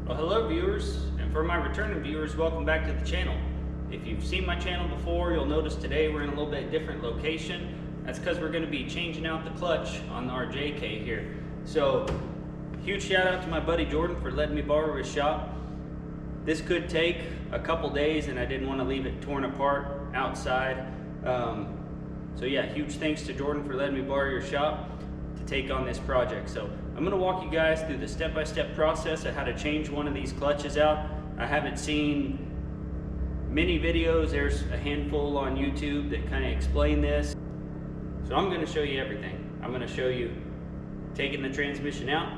Well, hello viewers, and for my returning viewers, welcome back to the channel. If you've seen my channel before, you'll notice today we're in a little bit different location. That's because we're going to be changing out the clutch on our JK here. So, huge shout out to my buddy Jordan for letting me borrow his shop. This could take a couple days and I didn't want to leave it torn apart outside. So yeah, huge thanks to Jordan for letting me borrow your shop to take on this project. So I'm going to walk you guys through the step-by-step process of how to change one of these clutches out. I haven't seen many videos. There's a handful on YouTube that kind of explain this. So I'm going to show you everything. I'm going to show you taking the transmission out,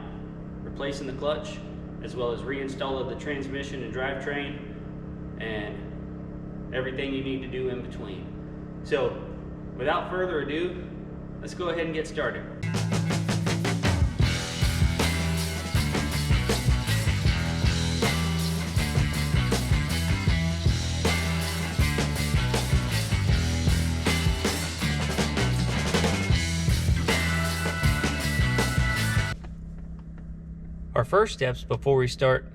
replacing the clutch, as well as reinstalling the transmission and drivetrain, and everything you need to do in between. So without further ado, let's go ahead and get started. Our first steps before we start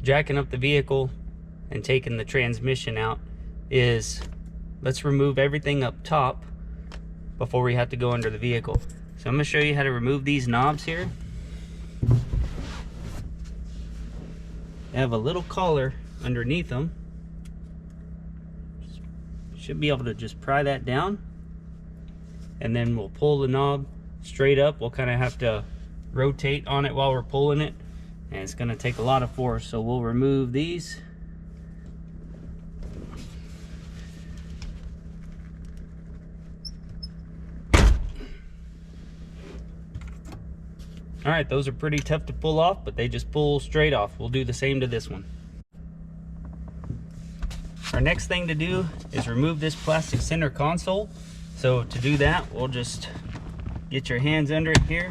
jacking up the vehicle and taking the transmission out is let's remove everything up top before we have to go under the vehicle. So I'm going to show you how to remove these knobs here. They have a little collar underneath them. Should be able to just pry that down, and then we'll pull the knob straight up. We'll kind of have to rotate on it while we're pulling it, and it's going to take a lot of force, so we'll remove these. Alright, those are pretty tough to pull off, but they just pull straight off. We'll do the same to this one. Our next thing to do is remove this plastic center console. So to do that, we'll just get your hands under it here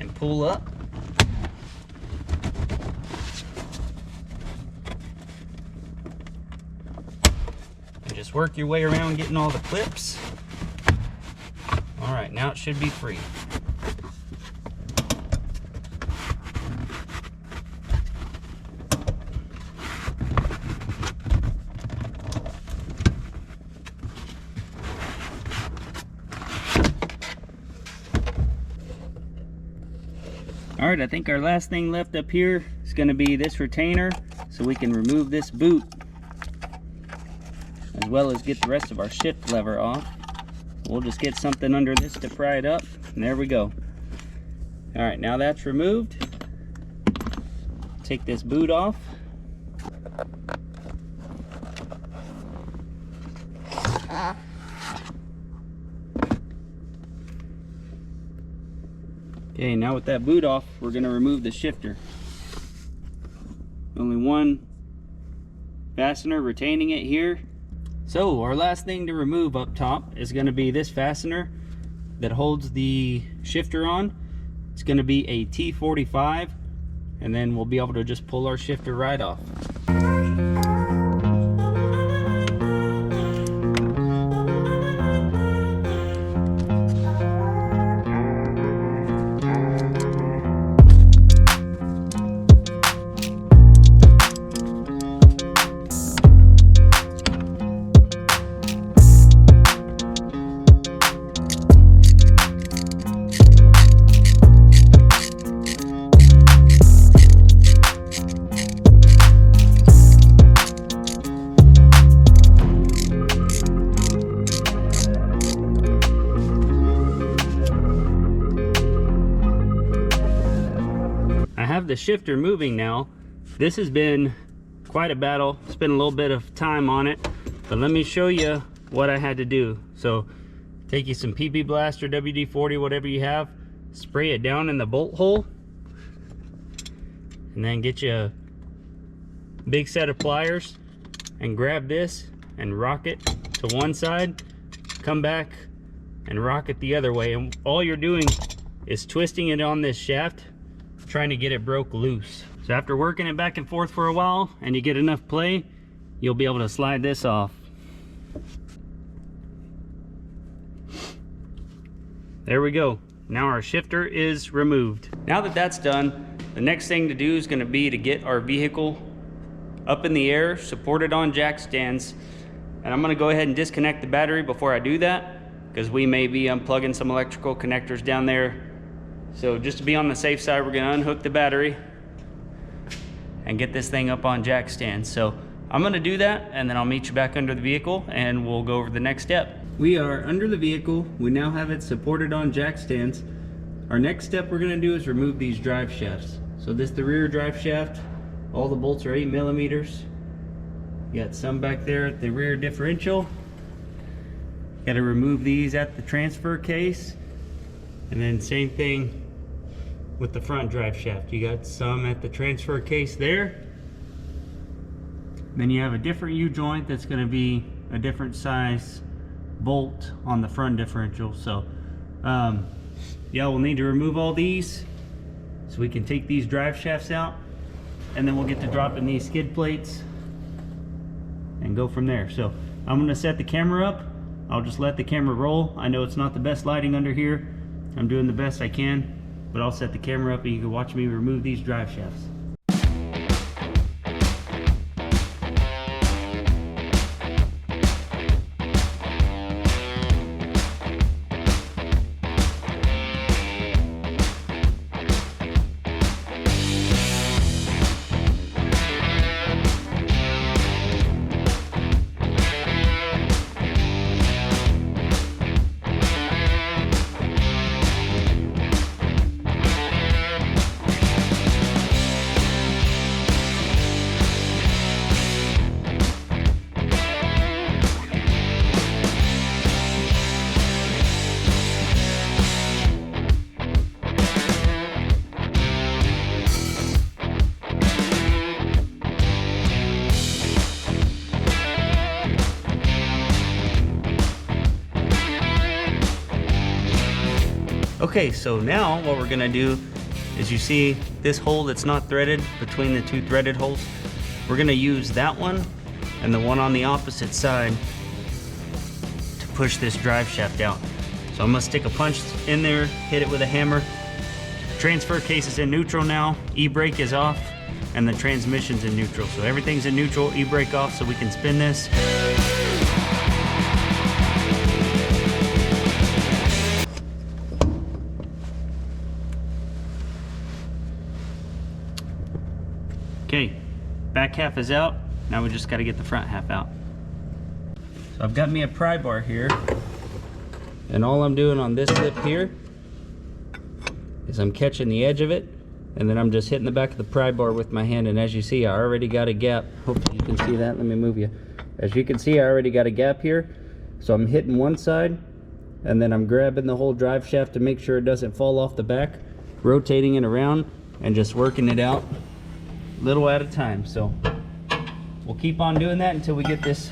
and pull up. And just work your way around getting all the clips. Alright, now it should be free. Alright, I think our last thing left up here is going to be this retainer, so we can remove this boot as well as get the rest of our shift lever off. We'll just get something under this to pry it up, and there we go. Alright, now that's removed. Take this boot off. Okay, now with that boot off, we're going to remove the shifter. Only one fastener retaining it here. So our last thing to remove up top is going to be this fastener that holds the shifter on. It's going to be a T45, and then we'll be able to just pull our shifter right off. The shifter moving now. This has been quite a battle. Spent a little bit of time on it, but let me show you what I had to do. So take you some PP Blast or WD-40, whatever you have, spray it down in the bolt hole, and then get you a big set of pliers and grab this and rock it to one side, come back and rock it the other way, and all you're doing is twisting it on this shaft, trying to get it broke loose. So after working it back and forth for a while and you get enough play, you'll be able to slide this off. There we go. Now our shifter is removed. Now that that's done, The next thing to do is going to be to get our vehicle up in the air, supported on jack stands. And I'm going to go ahead and disconnect the battery before I do that, because we may be unplugging some electrical connectors down there. So just to be on the safe side, we're going to unhook the battery and get this thing up on jack stands. So I'm going to do that, and then I'll meet you back under the vehicle and we'll go over the next step. We are under the vehicle. We now have it supported on jack stands. Our next step we're going to do is remove these drive shafts. So this is the rear drive shaft. All the bolts are 8 millimeters. You got some back there at the rear differential. Got to remove these at the transfer case. And then same thing with the front drive shaft. You got some at the transfer case there. Then you have a different U-joint that's going to be a different size bolt on the front differential. So yeah, we'll need to remove all these so we can take these drive shafts out, and then we'll get to dropping these skid plates and go from there. So I'm going to set the camera up. I'll just let the camera roll. I know it's not the best lighting under here. I'm doing the best I can, but I'll set the camera up and you can watch me remove these drive shafts. Okay, so now what we're gonna do is, you see this hole that's not threaded between the two threaded holes? We're gonna use that one and the one on the opposite side to push this drive shaft out. So I'm gonna stick a punch in there, hit it with a hammer. Transfer case is in neutral now, e-brake is off, and the transmission's in neutral. So everything's in neutral, e-brake off, so we can spin this. Okay, back half is out. Now we just got to get the front half out. So I've got me a pry bar here, and all I'm doing on this lip here is I'm catching the edge of it, and then I'm just hitting the back of the pry bar with my hand. And as you see, I already got a gap. Hopefully you can see that. Let me move you. As you can see, I already got a gap here. So I'm hitting one side, and then I'm grabbing the whole drive shaft to make sure it doesn't fall off the back, rotating it around and just working it out little at a time. So we'll keep on doing that until we get this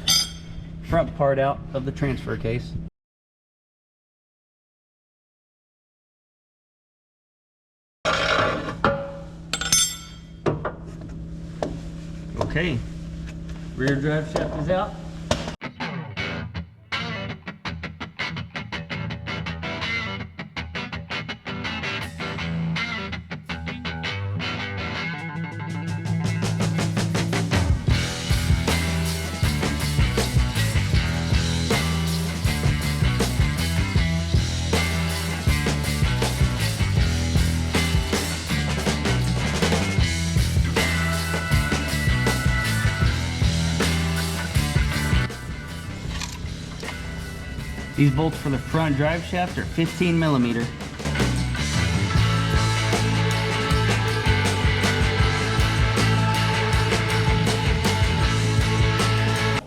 front part out of the transfer case. Okay, rear drive shaft is out. These bolts for the front drive shaft are 15 millimeter.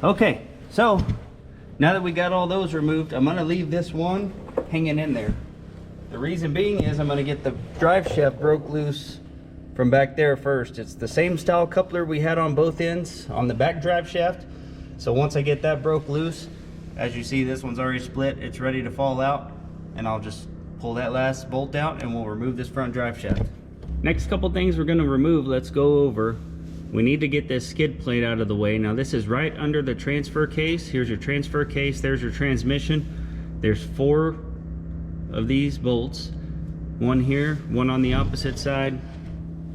Okay, so now that we got all those removed, I'm gonna leave this one hanging in there. The reason being is I'm gonna get the drive shaft broke loose from back there first. It's the same style coupler we had on both ends on the back drive shaft. So once I get that broke loose, as you see, this one's already split. It's ready to fall out, and I'll just pull that last bolt out and we'll remove this front drive shaft. Next couple things we're gonna remove, let's go over. We need to get this skid plate out of the way. Now this is right under the transfer case. Here's your transfer case, there's your transmission. There's 4 of these bolts. One here, one on the opposite side,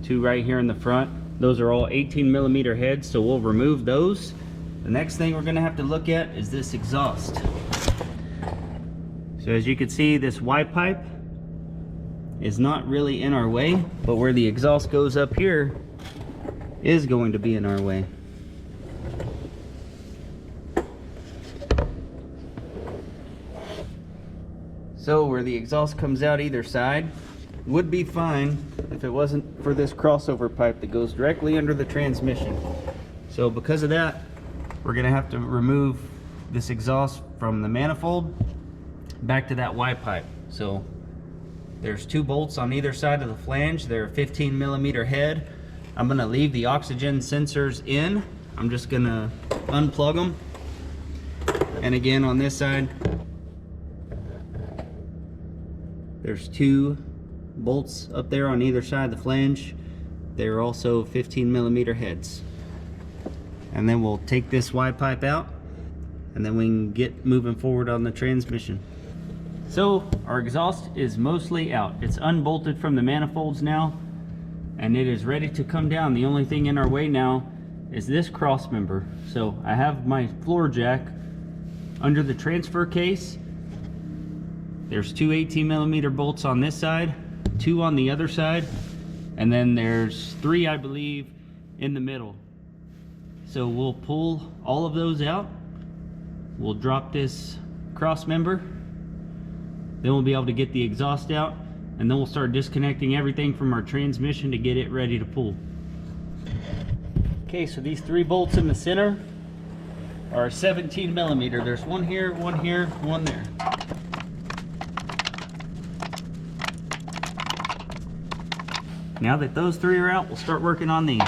two right here in the front. Those are all 18mm heads, so we'll remove those. The next thing we're gonna have to look at is this exhaust. So as you can see, this Y pipe is not really in our way, but where the exhaust goes up here is going to be in our way. So where the exhaust comes out either side would be fine if it wasn't for this crossover pipe that goes directly under the transmission. So because of that, we're gonna have to remove this exhaust from the manifold back to that Y pipe. So there's two bolts on either side of the flange. They're 15mm head. I'm gonna leave the oxygen sensors in. I'm just gonna unplug them. And again, on this side, there's two bolts up there on either side of the flange. They're also 15mm heads. And then we'll take this Y pipe out, and then we can get moving forward on the transmission. So our exhaust is mostly out. It's unbolted from the manifolds now, and it is ready to come down. The only thing in our way now is this cross member. So I have my floor jack under the transfer case. There's two 18mm bolts on this side, two on the other side, and then there's three, I believe, in the middle. So we'll pull all of those out. We'll drop this cross member. Then we'll be able to get the exhaust out, and then we'll start disconnecting everything from our transmission to get it ready to pull. Okay, so these three bolts in the center are 17mm. There's one here, one there. Now that those three are out, we'll start working on these.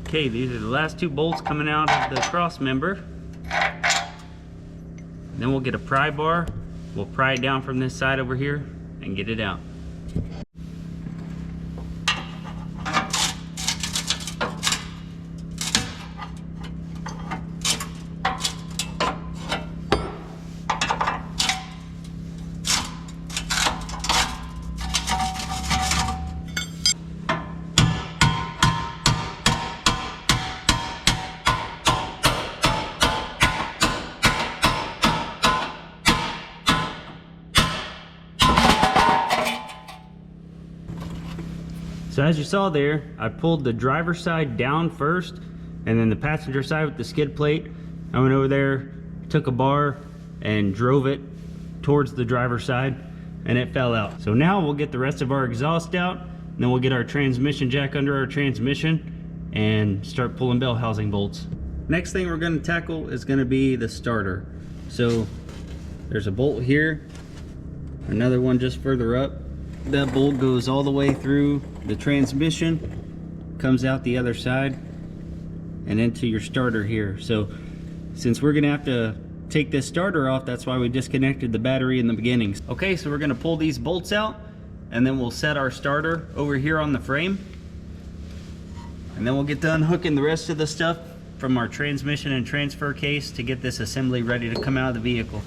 Okay, these are the last two bolts coming out of the cross member. Then we'll get a pry bar. We'll pry it down from this side over here and get it out. So as you saw there, I pulled the driver's side down first, and then the passenger side with the skid plate. I went over there, took a bar, and drove it towards the driver's side, and it fell out. So now we'll get the rest of our exhaust out, and then we'll get our transmission jack under our transmission, and start pulling bell housing bolts. Next thing we're gonna tackle is gonna be the starter. So there's a bolt here, another one just further up. That bolt goes all the way through the transmission, comes out the other side, and into your starter here. So since we're gonna have to take this starter off, that's why we disconnected the battery in the beginning. Okay, so we're gonna pull these bolts out, and then we'll set our starter over here on the frame, and then we'll get done hooking the rest of the stuff from our transmission and transfer case to get this assembly ready to come out of the vehicle.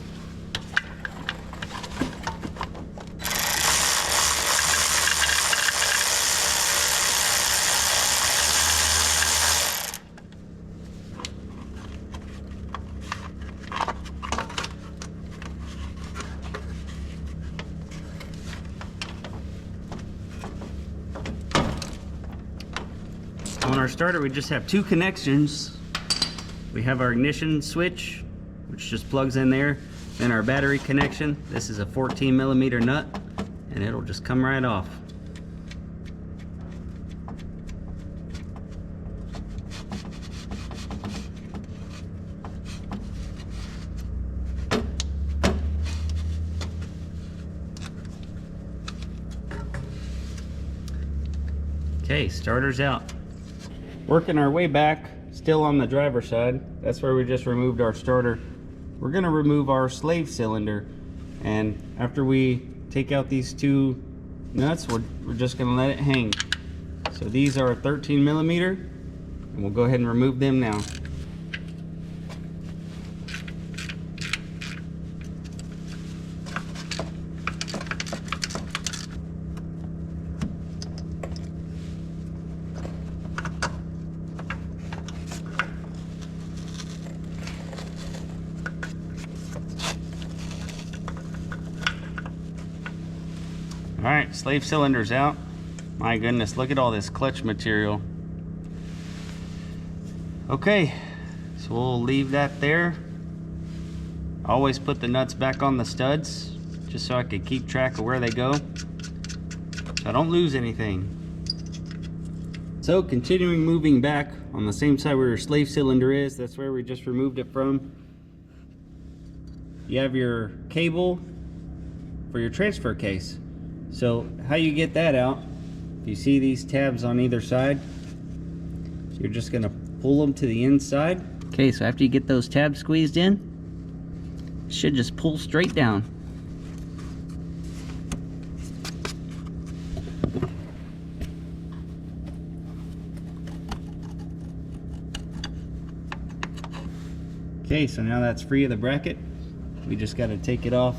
On our starter, we just have two connections. We have our ignition switch, which just plugs in there, then our battery connection. This is a 14mm nut, and it'll just come right off. Okay, starter's out. Working our way back, still on the driver's side. That's where we just removed our starter. We're gonna remove our slave cylinder. And after we take out these two nuts, we're just gonna let it hang. So these are 13 millimeter, and we'll go ahead and remove them now. All right, slave cylinder's out. My goodness, look at all this clutch material. Okay, so we'll leave that there. I always put the nuts back on the studs just so I could keep track of where they go, so I don't lose anything. So continuing moving back on the same side where your slave cylinder is, that's where we just removed it from. You have your cable for your transfer case. So how you get that out, if you see these tabs on either side, so you're just gonna pull them to the inside. Okay, so after you get those tabs squeezed in, it should just pull straight down. Okay, so now that's free of the bracket. We just got to take it off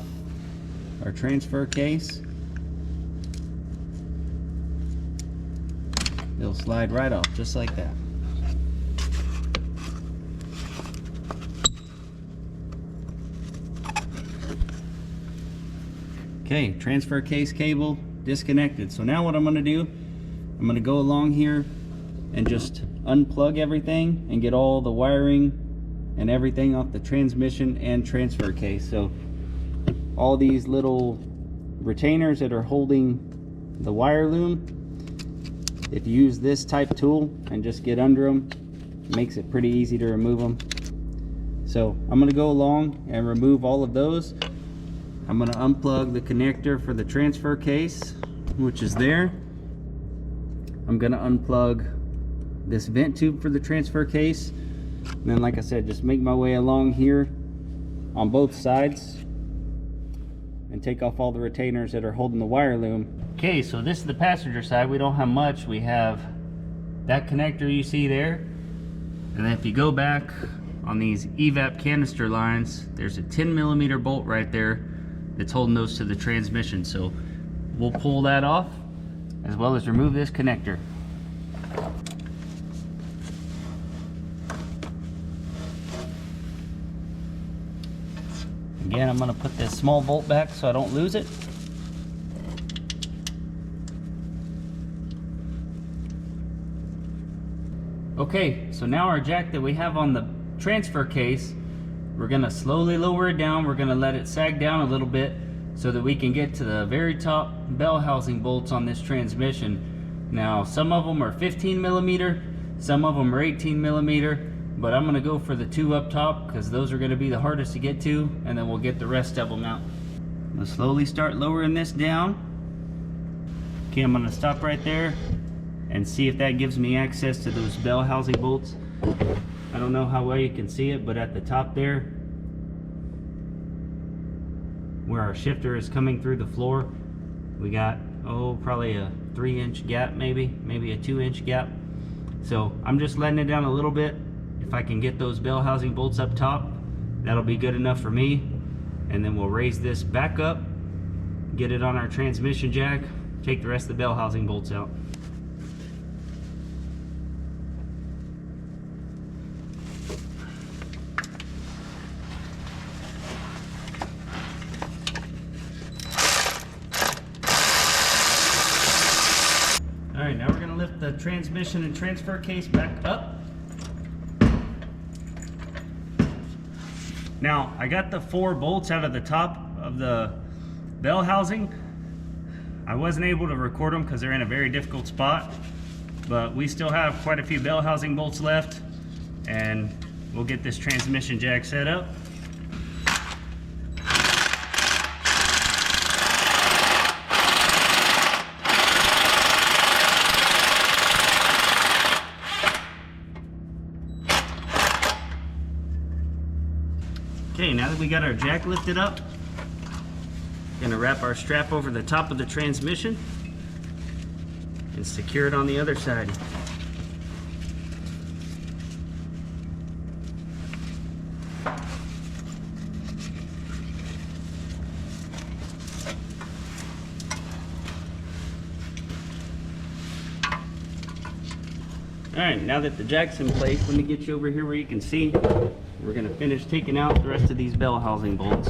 our transfer case. It'll slide right off just like that. Okay, transfer case cable disconnected. So now what I'm going to do, I'm going to go along here and just unplug everything and get all the wiring and everything off the transmission and transfer case. So all these little retainers that are holding the wire loom, if you use this type tool and just get under them, it makes it pretty easy to remove them. So I'm going to go along and remove all of those. I'm going to unplug the connector for the transfer case, which is there. I'm going to unplug this vent tube for the transfer case. And then, like I said, just make my way along here on both sides and take off all the retainers that are holding the wire loom. Okay, so this is the passenger side. We don't have much. We have that connector you see there. And then if you go back on these evap canister lines, there's a 10 millimeter bolt right there that's holding those to the transmission. So we'll pull that off as well as remove this connector. Again, I'm going to put this small bolt back so I don't lose it. Okay, so now our jack that we have on the transfer case, we're going to slowly lower it down. We're going to let it sag down a little bit so that we can get to the very top bell housing bolts on this transmission. Now, some of them are 15 millimeter, some of them are 18 millimeter, but I'm going to go for the two up top because those are going to be the hardest to get to, and then we'll get the rest of them out. I'm going to slowly start lowering this down. Okay, I'm going to stop right there and see if that gives me access to those bell housing bolts. I don't know how well you can see it, but at the top there, where our shifter is coming through the floor, we got, probably a 3-inch gap, maybe a 2-inch gap. So I'm just letting it down a little bit. If I can get those bell housing bolts up top, that'll be good enough for me. And then we'll raise this back up, get it on our transmission jack, take the rest of the bell housing bolts out. Alright, now we're going to lift the transmission and transfer case back up. Now, I got the 4 bolts out of the top of the bell housing. I wasn't able to record them because they're in a very difficult spot, but we still have quite a few bell housing bolts left, and we'll get this transmission jack set up. we got our jack lifted up, gonna wrap our strap over the top of the transmission and secure it on the other side. Alright, now that the jack's in place, let me get you over here where you can see. We're going to finish taking out the rest of these bell housing bolts.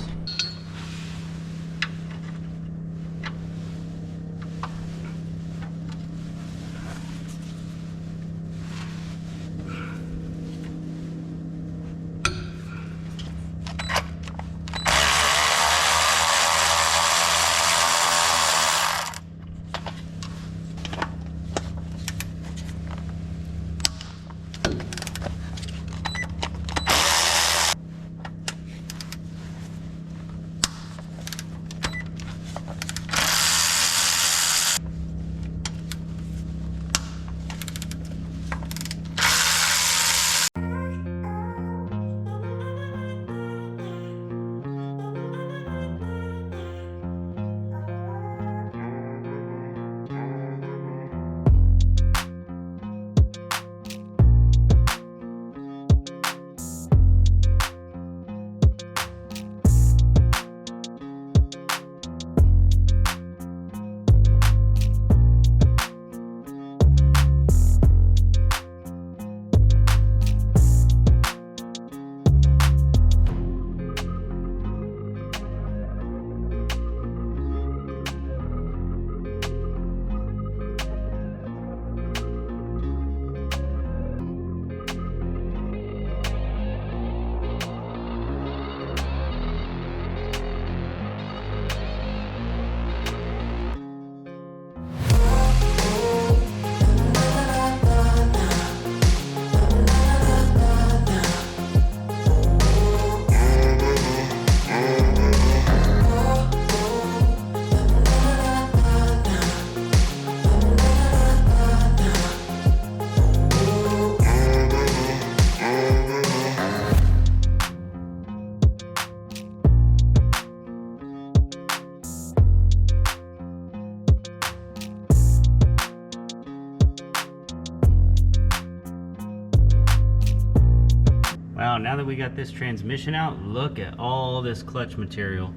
Wow, now that we got this transmission out, look at all this clutch material.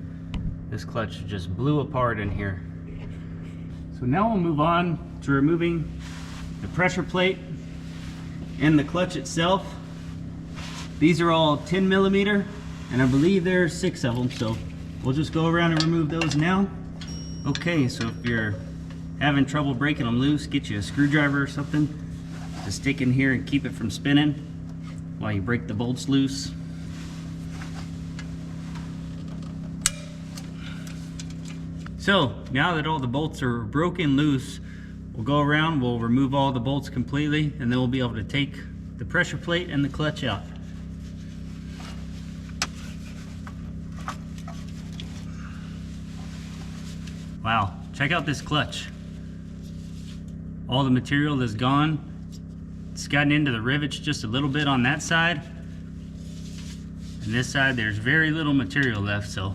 This clutch just blew apart in here. So now we'll move on to removing the pressure plate and the clutch itself. These are all 10 millimeter, and I believe there's 6 of them, so we'll just go around and remove those now. Okay, so if you're having trouble breaking them loose, get you a screwdriver or something to stick in here and keep it from spinning while you break the bolts loose. So now that all the bolts are broken loose, we'll go around, we'll remove all the bolts completely, and then we'll be able to take the pressure plate and the clutch out. Wow, check out this clutch. All the material is gone. It's gotten into the rivets just a little bit on that side. And this side, there's very little material left, so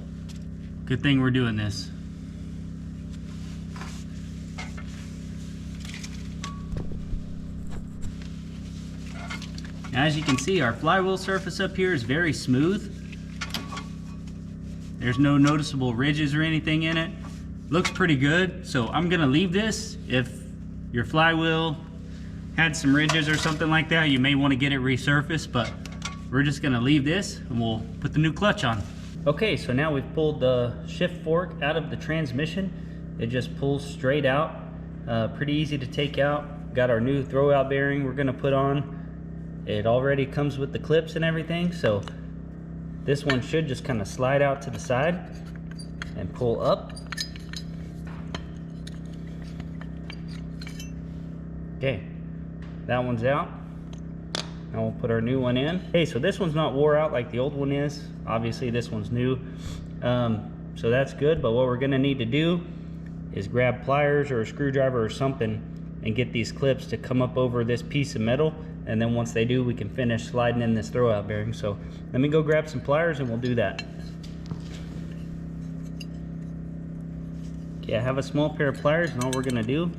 good thing we're doing this. Now, as you can see, our flywheel surface up here is very smooth. There's no noticeable ridges or anything in it. Looks pretty good, so I'm gonna leave this. If your flywheel had some ridges or something like that, you may want to get it resurfaced, but we're just gonna leave this and we'll put the new clutch on. Okay, so now we've pulled the shift fork out of the transmission. It just pulls straight out. Pretty easy to take out. Got our new throwout bearing we're gonna put on. It already comes with the clips and everything, so this one should just kind of slide out to the side and pull up. Okay, that one's out. Now we'll put our new one in. Hey, so this one's not wore out like the old one is. Obviously this one's new, so that's good. But what we're gonna need to do is grab pliers or a screwdriver or something and get these clips to come up over this piece of metal and then once they do, we can finish sliding in this throwout bearing. So let me go grab some pliers and we'll do that. Okay, I have a small pair of pliers, and all we're gonna do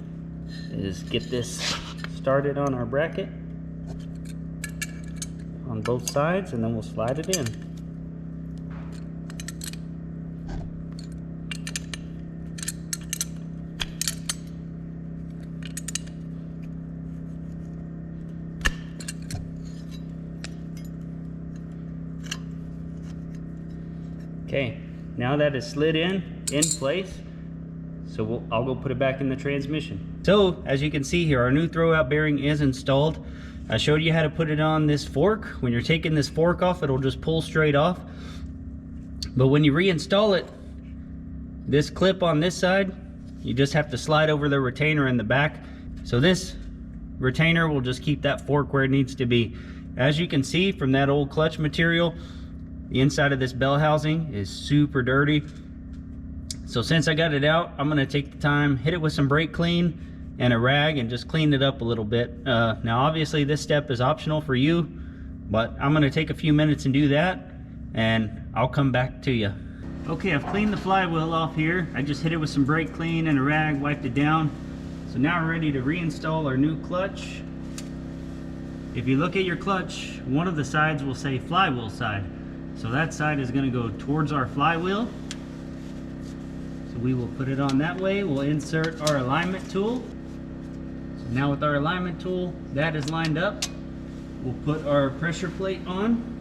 is get this started on our bracket on both sides, and then we'll slide it in. Okay, now that is slid in place, so I'll go put it back in the transmission. So as you can see here, our new throwout bearing is installed. I showed you how to put it on this fork. When you're taking this fork off, it'll just pull straight off. But when you reinstall it, this clip on this side, you just have to slide over the retainer in the back. So this retainer will just keep that fork where it needs to be. As you can see from that old clutch material, the inside of this bell housing is super dirty. So since I got it out, I'm gonna take the time, hit it with some brake clean and a rag, and just clean it up a little bit. Now obviously this step is optional for you, but I'm gonna take a few minutes and do that, and I'll come back to you. Okay, I've cleaned the flywheel off here. I just hit it with some brake clean and a rag, wiped it down. So now we're ready to reinstall our new clutch. If you look at your clutch, one of the sides will say flywheel side. So that side is gonna go towards our flywheel. So we will put it on that way. We'll insert our alignment tool. So now with our alignment tool, that is lined up. We'll put our pressure plate on.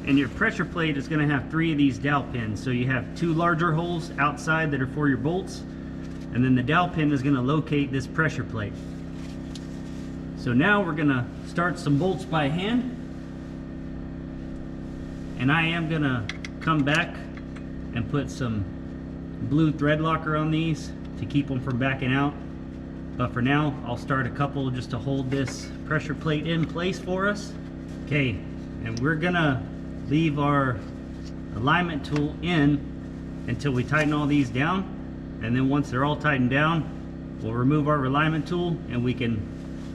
And your pressure plate is going to have 3 of these dowel pins. So you have 2 larger holes outside that are for your bolts, and then the dowel pin is going to locate this pressure plate. So now we're going to start some bolts by hand, and I am going to come back and put some blue thread locker on these to keep them from backing out. But for now, I'll start a couple just to hold this pressure plate in place for us. Okay, and we're going to leave our alignment tool in until we tighten all these down, and then once they're all tightened down, we'll remove our alignment tool and we can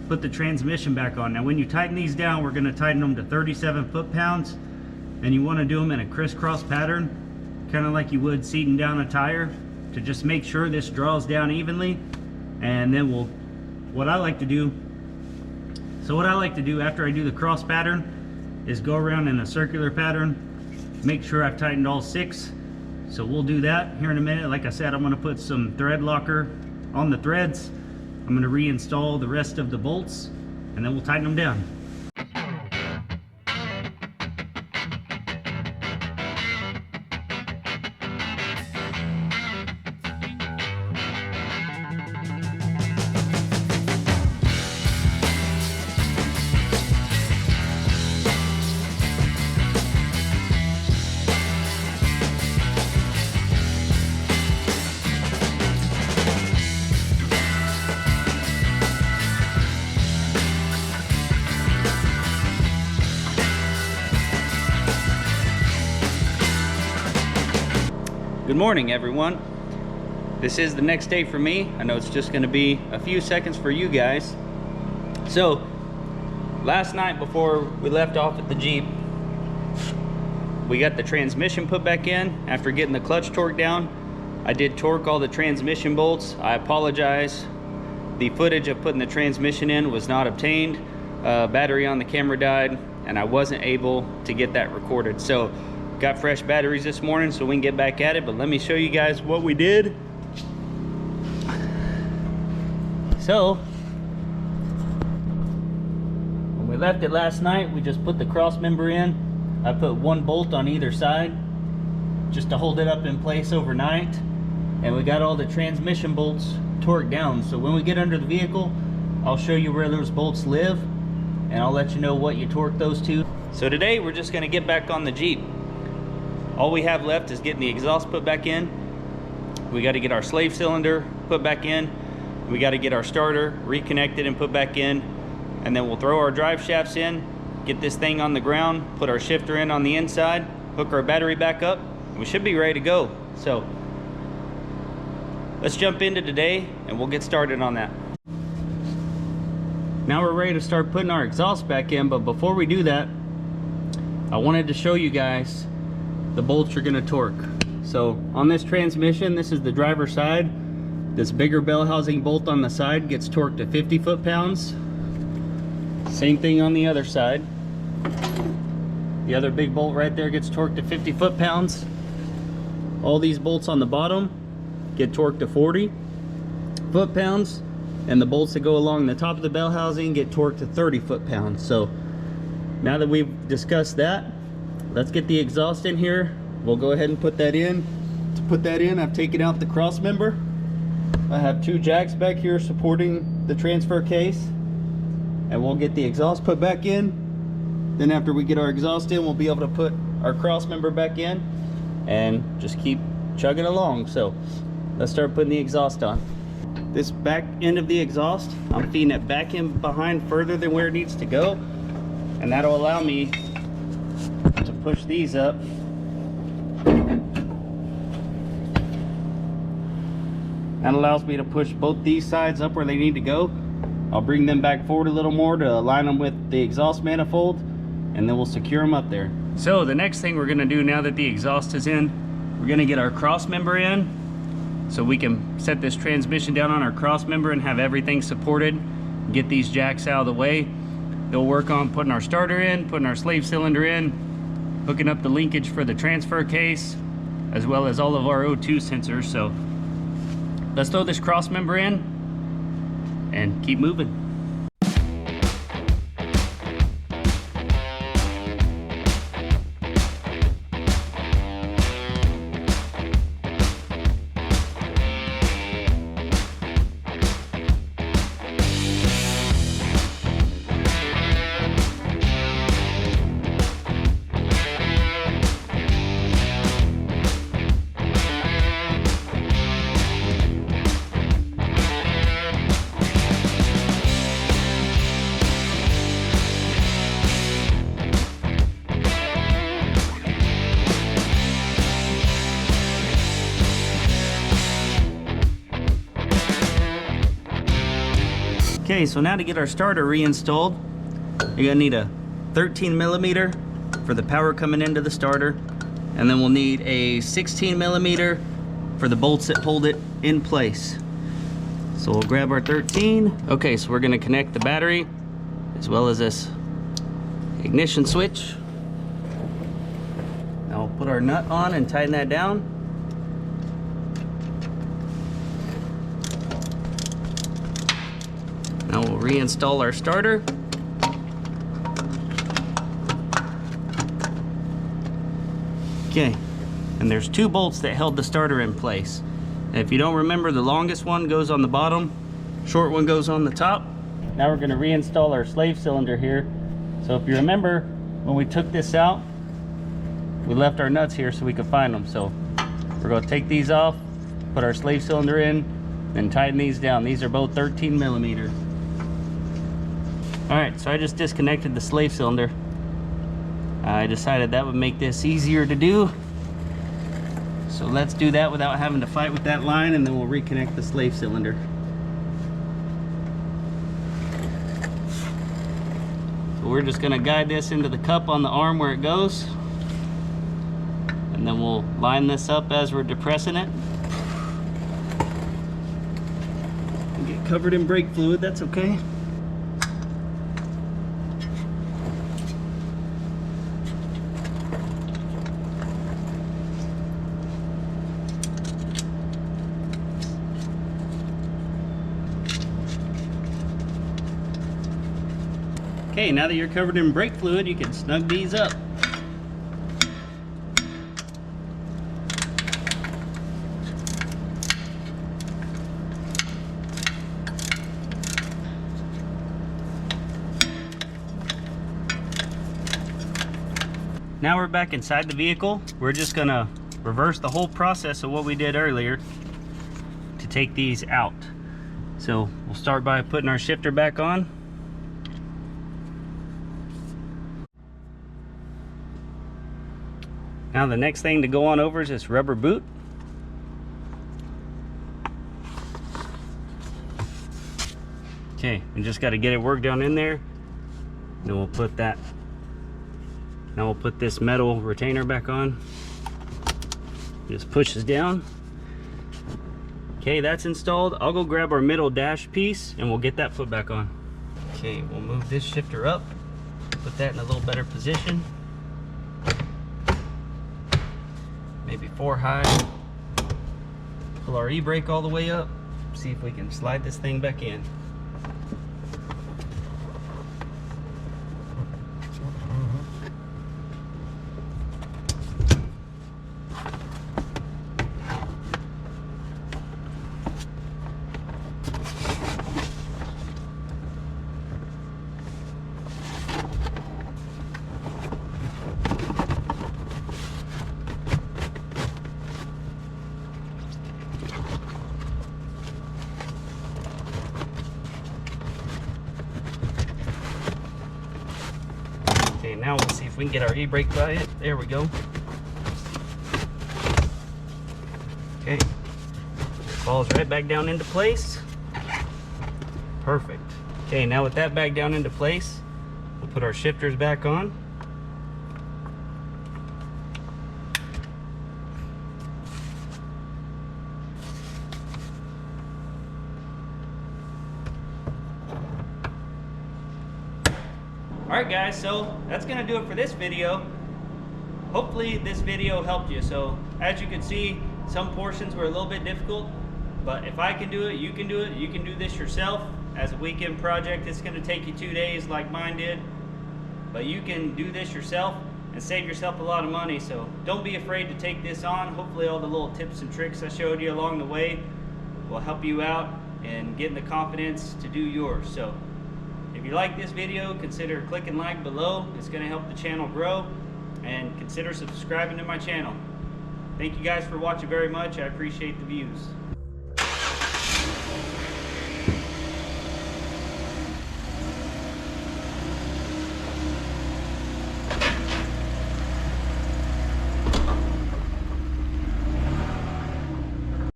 put the transmission back on. Now when you tighten these down, we're going to tighten them to 37 foot-pounds, and you want to do them in a crisscross pattern, kind of like you would seating down a tire, to just make sure this draws down evenly. And then what I like to do after I do the cross pattern is go around in a circular pattern, make sure I've tightened all 6. So we'll do that here in a minute. Like I said, I'm going to put some thread locker on the threads. I'm going to reinstall the rest of the bolts, and then we'll tighten them down. Good morning, everyone. This is the next day for me. I know it's just going to be a few seconds for you guys. So last night before we left off at the Jeep, we got the transmission put back in after getting the clutch torqued down. I did torque all the transmission bolts. I apologize. The footage of putting the transmission in was not obtained. Battery on the camera died, and I wasn't able to get that recorded. So got fresh batteries this morning so we can get back at it, but let me show you guys what we did. So when we left it last night, we just put the cross member in. I put 1 bolt on either side just to hold it up in place overnight, and we got all the transmission bolts torqued down. So when we get under the vehicle, I'll show you where those bolts live, and I'll let you know what you torque those to. So today we're just going to get back on the Jeep. All we have left is getting the exhaust put back in. We got to get our slave cylinder put back in. We got to get our starter reconnected and put back in. And then we'll throw our drive shafts in, get this thing on the ground, put our shifter in on the inside, hook our battery back up, and we should be ready to go. So let's jump into today and we'll get started on that. Now we're ready to start putting our exhaust back in, but before we do that, I wanted to show you guys the bolts you're gonna torque. So on this transmission, this is the driver's side. This bigger bell housing bolt on the side gets torqued to 50 foot-pounds. Same thing on the other side. The other big bolt right there gets torqued to 50 foot-pounds. All these bolts on the bottom get torqued to 40 foot-pounds, and the bolts that go along the top of the bell housing get torqued to 30 foot-pounds. So now that we've discussed that, let's get the exhaust in here. We'll go ahead and put that in. To put that in, I've taken out the cross member. I have 2 jacks back here supporting the transfer case, and we'll get the exhaust put back in. Then after we get our exhaust in, we'll be able to put our cross member back in and just keep chugging along. So let's start putting the exhaust on. This back end of the exhaust, I'm feeding it back in behind further than where it needs to go, and that'll allow me to push these up. That allows me to push both these sides up where they need to go. I'll bring them back forward a little more to align them with the exhaust manifold, and then we'll secure them up there. So the next thing we're gonna do now that the exhaust is in, we're gonna get our cross member in so we can set this transmission down on our cross member and have everything supported, get these jacks out of the way. They'll work on putting our starter in, putting our slave cylinder in, hooking up the linkage for the transfer case, as well as all of our O2 sensors. So let's throw this cross member in and keep moving. Okay, so now to get our starter reinstalled, you're gonna need a 13 millimeter for the power coming into the starter, and then we'll need a 16 millimeter for the bolts that hold it in place. So we'll grab our 13. Okay, so we're gonna connect the battery as well as this ignition switch. Now we'll put our nut on and tighten that down. Now we'll reinstall our starter. Okay, and there's 2 bolts that held the starter in place. And if you don't remember, the longest one goes on the bottom, short one goes on the top. Now we're gonna reinstall our slave cylinder here. So if you remember, when we took this out, we left our nuts here so we could find them. So we're gonna take these off, put our slave cylinder in, then tighten these down. These are both 13 millimeter. Alright, so I just disconnected the slave cylinder. I decided that would make this easier to do. So let's do that without having to fight with that line, and then we'll reconnect the slave cylinder. So we're just gonna guide this into the cup on the arm where it goes. And then we'll line this up as we're depressing it. Get covered in brake fluid, that's okay. Okay, now that you're covered in brake fluid, you can snug these up. Now we're back inside the vehicle. We're just gonna reverse the whole process of what we did earlier to take these out. So we'll start by putting our shifter back on. Now the next thing to go on over is this rubber boot. Okay, we just got to get it worked down in there. Then we'll put that. Now we'll put this metal retainer back on. Just pushes down. Okay, that's installed. I'll go grab our middle dash piece and we'll get that put back on. Okay, we'll move this shifter up. Put that in a little better position. Maybe 4 high. Pull our e-brake all the way up. See if we can slide this thing back in. Okay, now we'll see if we can get our e-brake by it. There we go. Okay, falls right back down into place. Perfect. Okay, now with that back down into place, we'll put our shifters back on. Alright guys, so that's going to do it for this video. Hopefully this video helped you. So as you can see, some portions were a little bit difficult, but if I can do it, you can do it. You can do this yourself as a weekend project. It's going to take you 2 days like mine did, but you can do this yourself and save yourself a lot of money. So don't be afraid to take this on. Hopefully all the little tips and tricks I showed you along the way will help you out and getting the confidence to do yours. So if you like this video, consider clicking like below. It's going to help the channel grow, and consider subscribing to my channel. Thank you guys for watching very much. I appreciate the views.